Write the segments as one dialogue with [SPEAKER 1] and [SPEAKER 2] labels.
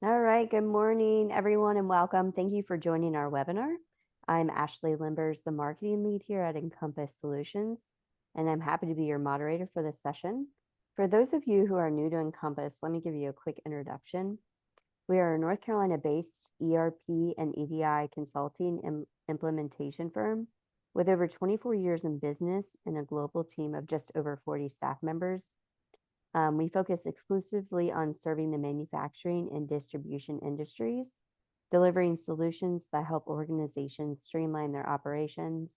[SPEAKER 1] All right, good morning, everyone, and welcome. Thank you for joining our webinar. I'm Ashley Limbers, the marketing lead here at Encompass Solutions, and I'm happy to be your moderator for this session. For those of you who are new to Encompass, let me give you a quick introduction. We are a North Carolina-based ERP and EDI consulting and implementation firm with over 24 years in business and a global team of just over 40 staff members. We focus exclusively on serving the manufacturing and distribution industries, delivering solutions that help organizations streamline their operations,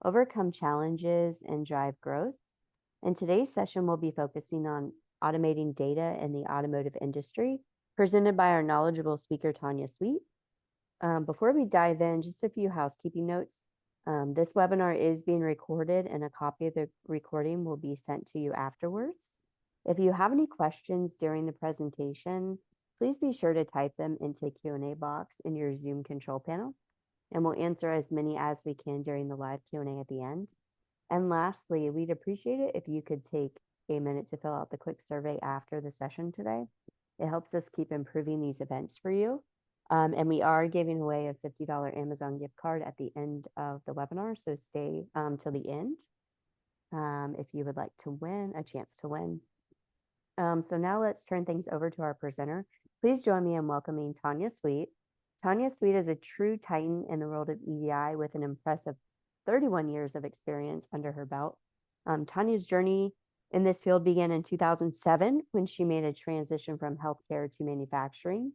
[SPEAKER 1] overcome challenges, and drive growth. In today's session, we'll be focusing on automating data in the automotive industry, presented by our knowledgeable speaker, Tanya Sweet. Before we dive in, just a few housekeeping notes. This webinar is being recorded, and a copy of the recording will be sent to you afterwards. If you have any questions during the presentation, please be sure to type them into the Q&A box in your Zoom control panel, and we'll answer as many as we can during the live Q&A at the end. And lastly, we'd appreciate it if you could take a minute to fill out the quick survey after the session today. It helps us keep improving these events for you. And we are giving away a $50 Amazon gift card at the end of the webinar, so stay till the end if you would like to win a chance to win. So now let's turn things over to our presenter. Please join me in welcoming Tanya Sweet. Tanya Sweet is a true titan in the world of EDI with an impressive 31 years of experience under her belt. Tanya's journey in this field began in 2007 when she made a transition from healthcare to manufacturing,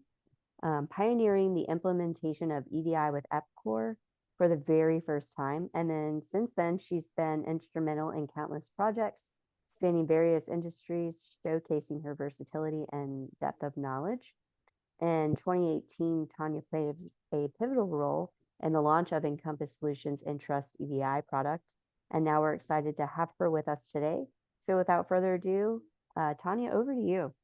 [SPEAKER 1] pioneering the implementation of EDI with Epcor for the very first time. And then since then, she's been instrumental in countless projects spanning various industries, showcasing her versatility and depth of knowledge. In 2018, Tanya played a pivotal role in the launch of Encompass Solutions' Entrust EDI product, and now we're excited to have her with us today. So without further ado, Tanya, over to you.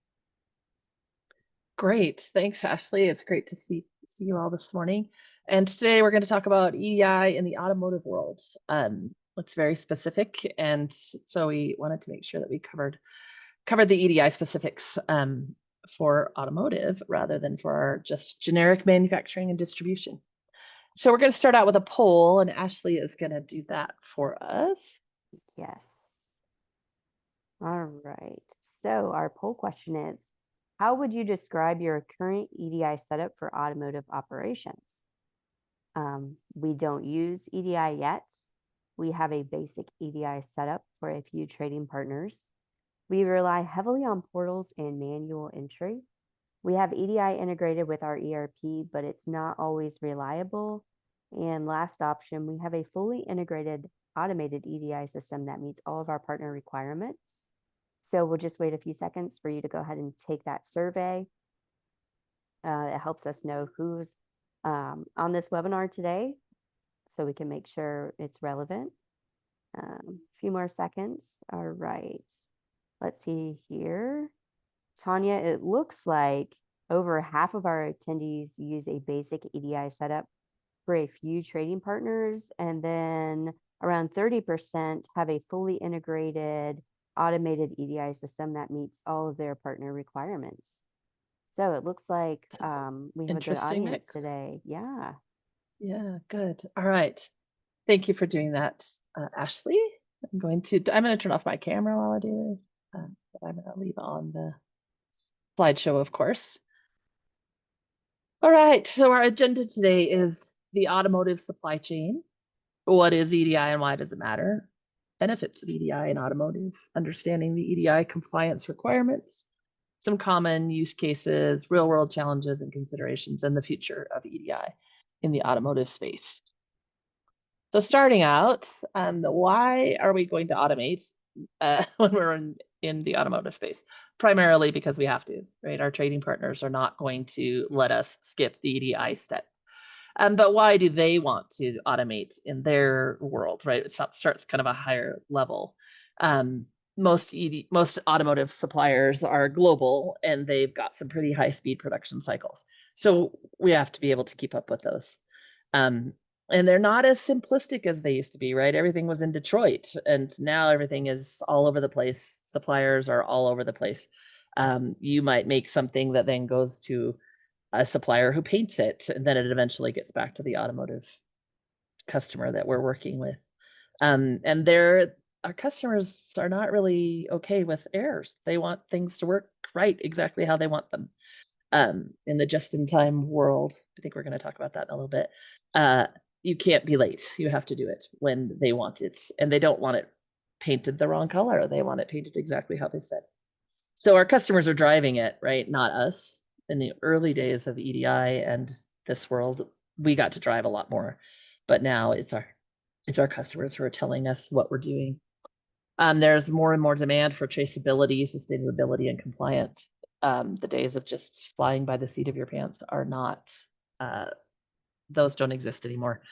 [SPEAKER 2] Great. Thanks, Ashley. It's great to see you all this morning. And today we're going to talk about EDI in the automotive world. It's very specific, and so we wanted to make sure that we covered the EDI specifics for automotive rather than for our just generic manufacturing and distribution. So we're going to start out with a poll, and Ashley is going to do that for us.
[SPEAKER 1] Yes. All right. So our poll question is, how would you describe your current EDI setup for automotive operations? We don't use EDI yet. We have a basic EDI setup for a few trading partners. We rely heavily on portals and manual entry. We have EDI integrated with our ERP, but it's not always reliable. And last option, we have a fully integrated automated EDI system that meets all of our partner requirements. So we'll just wait a few seconds for you to go ahead and take that survey. It helps us know who's on this webinar today, so we can make sure it's relevant. A few more seconds. All right. Let's see here. Tanya, it looks like over half of our attendees use a basic EDI setup for a few trading partners, and then around 30% have a fully integrated automated EDI system that meets all of their partner requirements. So it looks like we have a good audience
[SPEAKER 2] mix
[SPEAKER 1] today. Yeah.
[SPEAKER 2] Yeah, good. All right. Thank you for doing that, Ashley. I'm going to turn off my camera while I do this, but I'm going to leave on the slideshow, of course. All right, so our agenda today is the automotive supply chain. What is EDI and why does it matter? Benefits of EDI in automotive, understanding the EDI compliance requirements, some common use cases, real-world challenges and considerations, and the future of EDI in the automotive space. So starting out, why are we going to automate when we're in the automotive space? Primarily because we have to, right? Our trading partners are not going to let us skip the EDI step. But why do they want to automate in their world, right? It starts kind of a higher level. Most automotive suppliers are global, and they've got some pretty high-speed production cycles. So we have to be able to keep up with those. And they're not as simplistic as they used to be, right? Everything was in Detroit, and now everything is all over the place. Suppliers are all over the place. You might make something that then goes to a supplier who paints it, and then it eventually gets back to the automotive customer that we're working with. And our customers are not really okay with errors. They want things to work right exactly how they want them. In the just-in-time world, I think we're going to talk about that in a little bit. You can't be late. You have to do it when they want it, and they don't want it painted the wrong color. They want it painted exactly how they said. So our customers are driving it, right? Not us. In the early days of EDI and this world, we got to drive a lot more, but now it's our customers who are telling us what we're doing. There's more and more demand for traceability, sustainability, and compliance. The days of just flying by the seat of your pants are not, those don't exist anymore.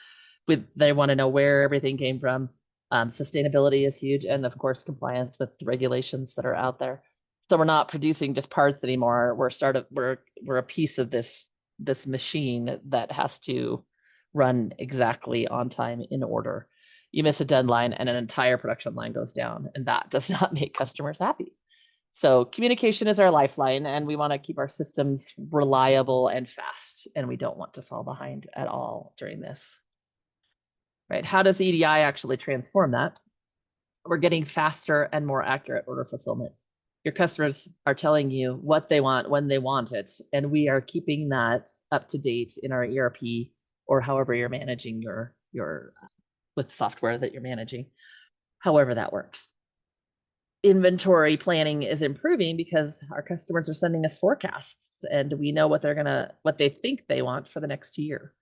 [SPEAKER 2] They want to know where everything came from. Sustainability is huge, and of course, compliance with the regulations that are out there. So we're not producing just parts anymore. We're a piece of this machine that has to run exactly on time in order. You miss a deadline and an entire production line goes down, and that does not make customers happy. So communication is our lifeline, and we want to keep our systems reliable and fast, and we don't want to fall behind at all during this. Right? How does EDI actually transform that? We're getting faster and more accurate order fulfillment. Your customers are telling you what they want when they want it, and we are keeping that up to date in our ERP or however you're managing your with software that you're managing, however that works. Inventory planning is improving because our customers are sending us forecasts, and we know what they think they want for the next year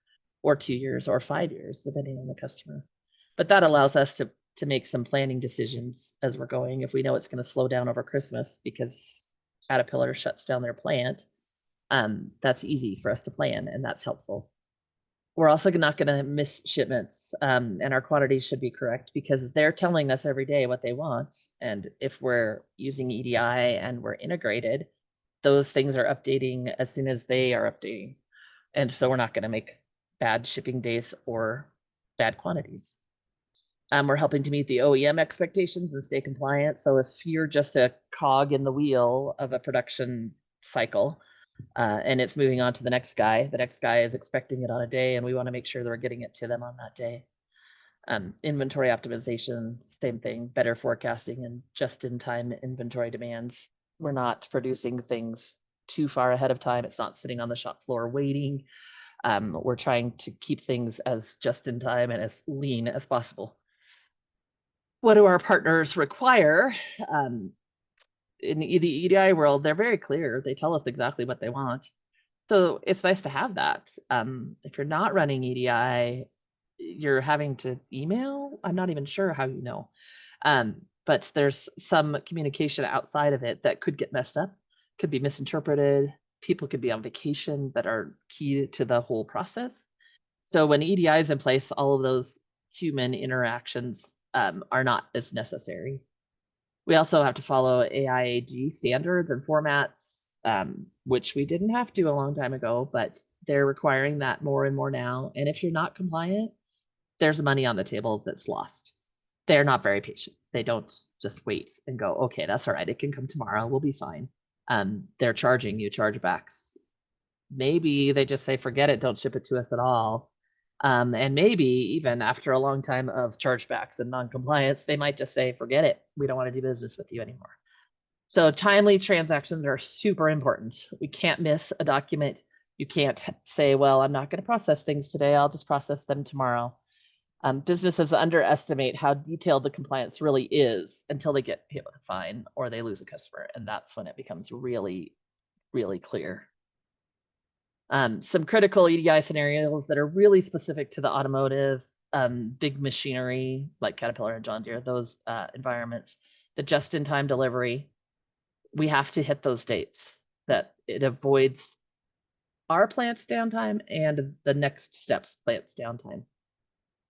[SPEAKER 2] or 2 years or 5 years, depending on the customer. But that allows us to make some planning decisions as we're going. If we know it's going to slow down over Christmas because Caterpillar shuts down their plant, that's easy for us to plan, and that's helpful. We're also not going to miss shipments, and our quantities should be correct because they're telling us every day what they want. And if we're using EDI and we're integrated, those things are updating as soon as they are updating. And so we're not going to make bad shipping days or bad quantities. We're helping to meet the OEM expectations and stay compliant. So if you're just a cog in the wheel of a production cycle, and it's moving on to the next guy is expecting it on a day, and we want to make sure that we're getting it to them on that day. Inventory optimization, same thing, better forecasting and just-in-time inventory demands. We're not producing things too far ahead of time. It's not sitting on the shop floor waiting. We're trying to keep things as just-in-time and as lean as possible. What do our partners require? In the EDI world, they're very clear. They tell us exactly what they want. So it's nice to have that. If you're not running EDI, you're having to email. I'm not even sure how you know. But there's some communication outside of it that could get messed up, could be misinterpreted. People could be on vacation that are key to the whole process. So when EDI is in place, all of those human interactions are not as necessary. We also have to follow AIAG standards and formats, which we didn't have to a long time ago, but they're requiring that more and more now. And if you're not compliant, there's money on the table that's lost. They're not very patient. They don't just wait and go, okay, that's all right. It can come tomorrow. We'll be fine. They're charging you chargebacks. Maybe they just say, forget it. Don't ship it to us at all. And maybe even after a long time of chargebacks and non-compliance, they might just say, forget it. We don't want to do business with you anymore. So timely transactions are super important. We can't miss a document. You can't say, well, I'm not going to process things today. I'll just process them tomorrow. Businesses underestimate how detailed the compliance really is until they get hit with a fine or they lose a customer. And that's when it becomes really, really clear. Some critical EDI scenarios that are really specific to the automotive, big machinery like Caterpillar and John Deere, those environments, the just-in-time delivery, we have to hit those dates that it avoids our plant's downtime and the next step's plant's downtime.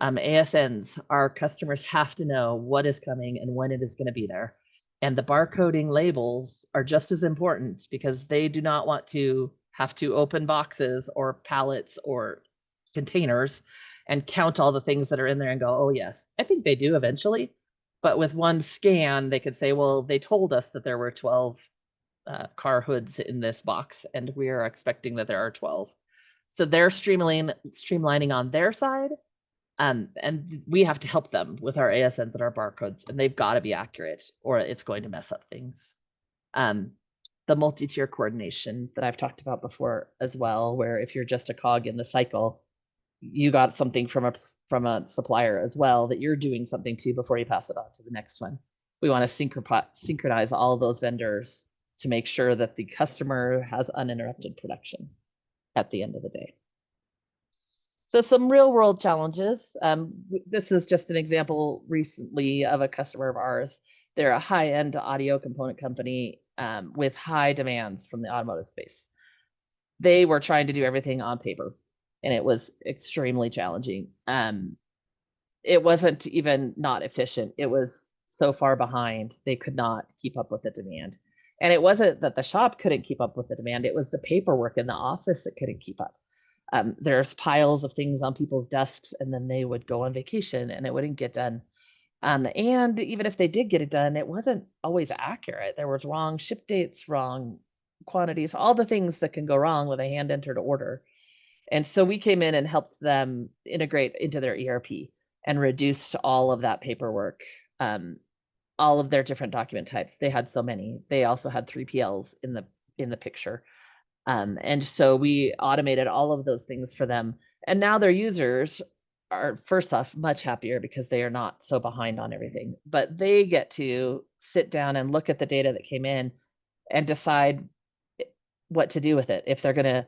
[SPEAKER 2] ASNs, our customers have to know what is coming and when it is going to be there. And the barcoding labels are just as important because they do not want to have to open boxes or pallets or containers and count all the things that are in there and go, oh yes, I think they do eventually. But with one scan, they could say, well, they told us that there were 12 car hoods in this box, and we are expecting that there are 12. So they're streamlining on their side, and we have to help them with our ASNs and our barcodes, and they've got to be accurate or it's going to mess up things. The multi-tier coordination that I've talked about before as well, where if you're just a cog in the cycle, you got something from a supplier as well that you're doing something to before you pass it on to the next one. We want to synchronize all those vendors to make sure that the customer has uninterrupted production at the end of the day. So some real world challenges. This is just an example recently of a customer of ours. They're a high-end audio component company with high demands from the automotive space. They were trying to do everything on paper, and it was extremely challenging. It wasn't even not efficient. It was so far behind, they could not keep up with the demand. And it wasn't that the shop couldn't keep up with the demand, it was the paperwork in the office that couldn't keep up. There's piles of things on people's desks, and then they would go on vacation and it wouldn't get done. And even if they did get it done, it wasn't always accurate. There was wrong ship dates, wrong quantities, all the things that can go wrong with a hand entered order. And so we came in and helped them integrate into their ERP and reduced all of that paperwork, all of their different document types. They had so many. They also had 3PLs in the picture. And so we automated all of those things for them. And now their users are, first off, much happier because they are not so behind on everything. But they get to sit down and look at the data that came in and decide what to do with it. If they're going to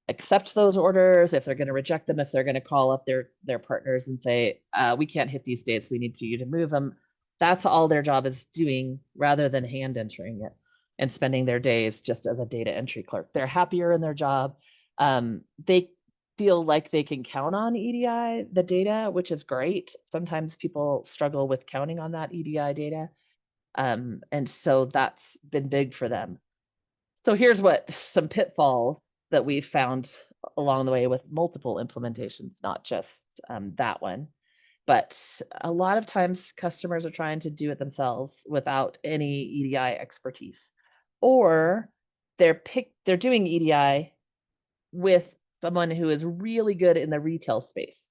[SPEAKER 2] accept those orders, if they're going to reject them, if they're going to call up their partners and say, we can't hit these dates, we need you to move them. That's all their job is doing, rather than hand entering it and spending their days just as a data entry clerk. They're happier in their job. They feel like they can count on EDI, the data, which is great. Sometimes people struggle with counting on that EDI data. And so that's been big for them. So here's what some pitfalls that we've found along the way with multiple implementations, not just that one. But a lot of times customers are trying to do it themselves without any EDI expertise, or they're doing EDI with someone who is really good in the retail space,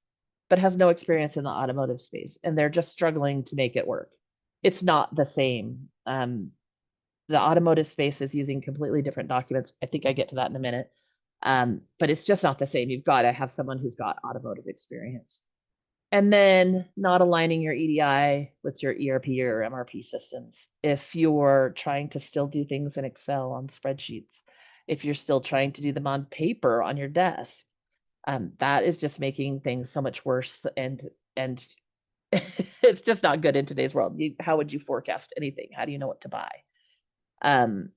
[SPEAKER 2] but has no experience in the automotive space, and they're just struggling to make it work. It's not the same. The automotive space is using completely different documents. I think I get to that in a minute. But it's just not the same. You've got to have someone who's got automotive experience. And then not aligning your EDI with your ERP or MRP systems. If you're trying to still do things in Excel on spreadsheets, if you're still trying to do them on paper on your desk, that is just making things so much worse. And it's just not good in today's world. How would you forecast anything? How do you know what to buy? And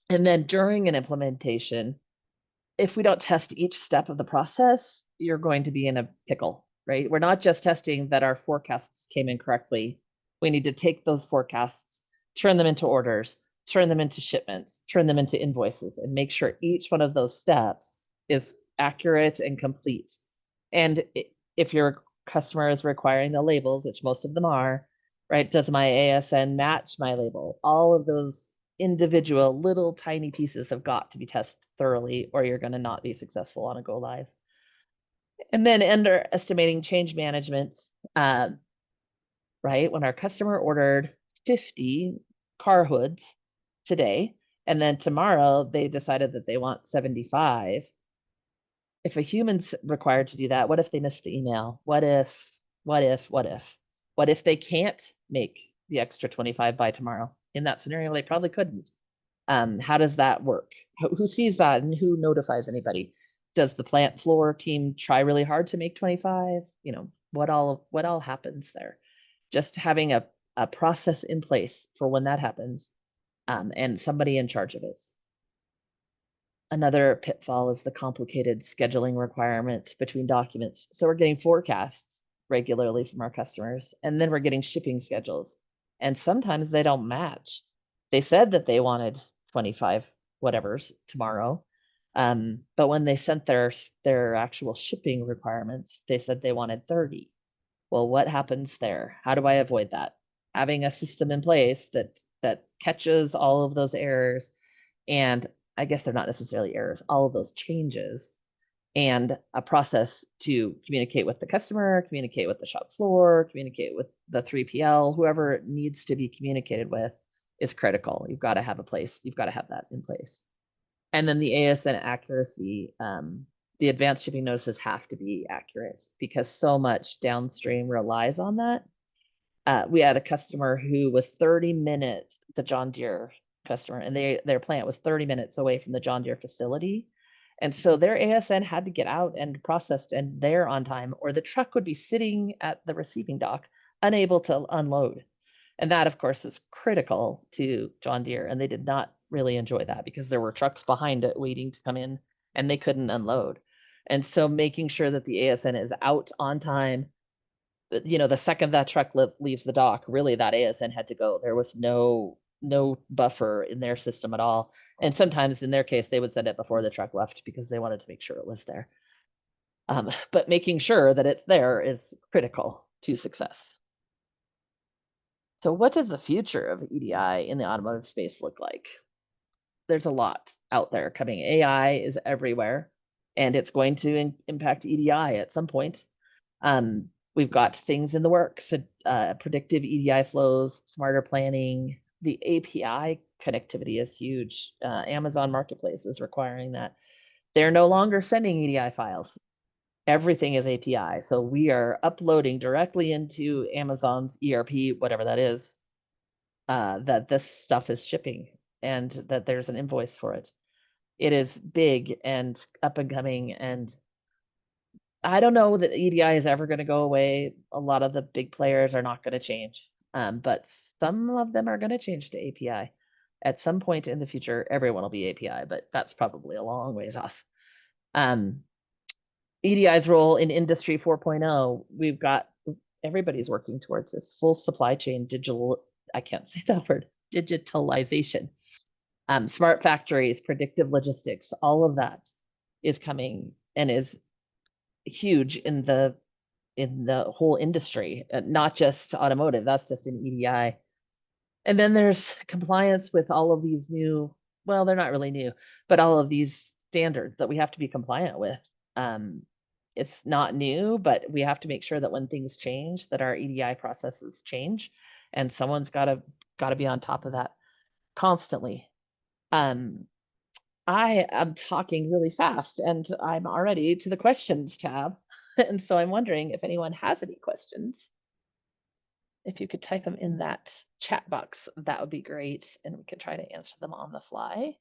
[SPEAKER 2] then during an implementation, if we don't test each step of the process, you're going to be in a pickle, right? We're not just testing that our forecasts came in correctly. We need to take those forecasts, turn them into orders, turn them into shipments, turn them into invoices, and make sure each one of those steps is accurate and complete. And if your customer is requiring the labels, which most of them are, right? Does my ASN match my label? All of those individual little tiny pieces have got to be tested thoroughly, or you're going to not be successful on a go live. And then underestimating change management, right? When our customer ordered 50 car hoods today, and then tomorrow they decided that they want 75. If a human's required to do that, what if they missed the email? What if they can't make the extra 25 by tomorrow? In that scenario, they probably couldn't. How does that work? Who sees that and who notifies anybody? Does the plant floor team try really hard to make 25? You know, what all happens there? Just having a process in place for when that happens, and somebody in charge of it. Another pitfall is the complicated scheduling requirements between documents. So we're getting forecasts regularly from our customers, and then we're getting shipping schedules. And sometimes they don't match. They said that they wanted 25 whatevers tomorrow. But when they sent their actual shipping requirements, they said they wanted 30. Well, what happens there? How do I avoid that? Having a system in place that catches all of those errors And I guess they're not necessarily errors, all of those changes, and a process to communicate with the customer, communicate with the shop floor, communicate with the 3PL, whoever it needs to be communicated with is critical. You've got to have a place, you've got to have that in place. And then the ASN accuracy, the advanced shipping notices have to be accurate because so much downstream relies on that. We had a customer who was 30 minutes, the John Deere customer, and their plant was 30 minutes away from the John Deere facility. And so their ASN had to get out and processed and there on time, or the truck would be sitting at the receiving dock, unable to unload. And that, of course, is critical to John Deere. And they did not really enjoy that because there were trucks behind it waiting to come in and they couldn't unload. And so making sure that the ASN is out on time, the second that truck leaves the dock, really that ASN had to go. There was no buffer in their system at all. And sometimes in their case, they would send it before the truck left because they wanted to make sure it was there. But making sure that it's there is critical to success. So what does the future of EDI in the automotive space look like? There's a lot out there coming. AI is everywhere, and it's going to impact EDI at some point. We've got things in the works, predictive EDI flows, smarter planning. The API connectivity is huge. Amazon Marketplace is requiring that. They're no longer sending EDI files. Everything is API. So we are uploading directly into Amazon's ERP, whatever that is, that this stuff is shipping and that there's an invoice for it. It is big and up and coming, and I don't know that EDI is ever going to go away. A lot of the big players are not going to change, but some of them are going to change to API. At some point in the future, everyone will be API, but that's probably a long ways off. EDI's role in Industry 4.0, we've got everybody's working towards this full supply chain digital. I can't say that word, digitalization. Smart factories, predictive logistics, all of that is coming and is huge in the whole industry, not just automotive. That's just in EDI. And then there's compliance with all of these new, well, they're not really new, but all of these standards that we have to be compliant with. It's not new, but we have to make sure that when things change, that our EDI processes change, and someone's got to be on top of that constantly. I am talking really fast and I'm already to the questions tab. And so I'm wondering if anyone has any questions. If you could type them in that chat box, that would be great. And we could try to answer them on the fly.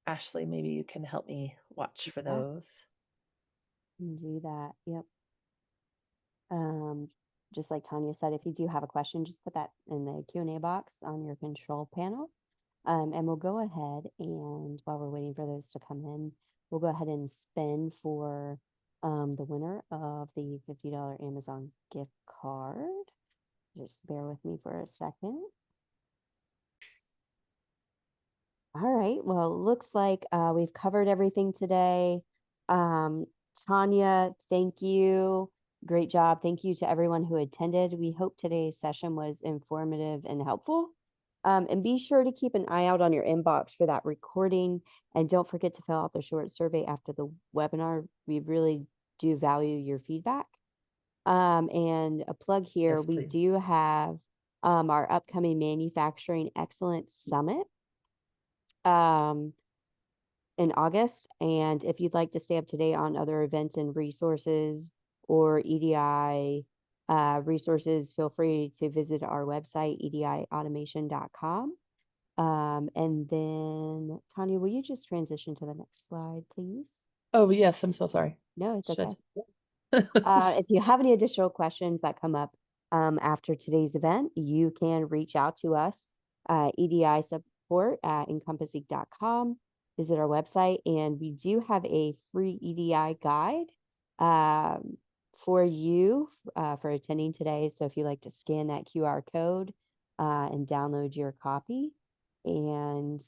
[SPEAKER 2] Ashley, maybe you can help me watch for those.
[SPEAKER 1] Do that. Yep. Just like Tanya said, if you do have a question, just put that in the Q&A box on your control panel. And we'll go ahead and while we're waiting for those to come in, we'll go ahead and spin for the winner of the $50 Amazon gift card. Just bear with me for a second. All right, well, looks like we've covered everything today. Tanya, thank you. Great job. Thank you to everyone who attended. We hope today's session was informative and helpful. And be sure to keep an eye out on your inbox for that recording. And don't forget to fill out the short survey after the webinar. We really do value your feedback. And a plug here,
[SPEAKER 2] Yes,
[SPEAKER 1] we do have our upcoming Manufacturing Excellence Summit in August. And if you'd like to stay up to date on other events and resources or EDI resources, feel free to visit our website, ediautomation.com. And then, Tanya, will you just transition to the next slide, please?
[SPEAKER 2] Oh, yes, I'm so sorry.
[SPEAKER 1] No, it's okay. If you have any additional questions that come up after today's event, you can reach out to us, EDI support at encompassing.com. Visit our website, and we do have a free EDI guide for you for attending today. So if you like to scan that QR code and download your copy. And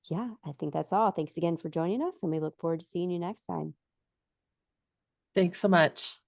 [SPEAKER 1] yeah, I think that's all. Thanks again for joining us, and we look forward to seeing you next time.
[SPEAKER 2] Thanks so much.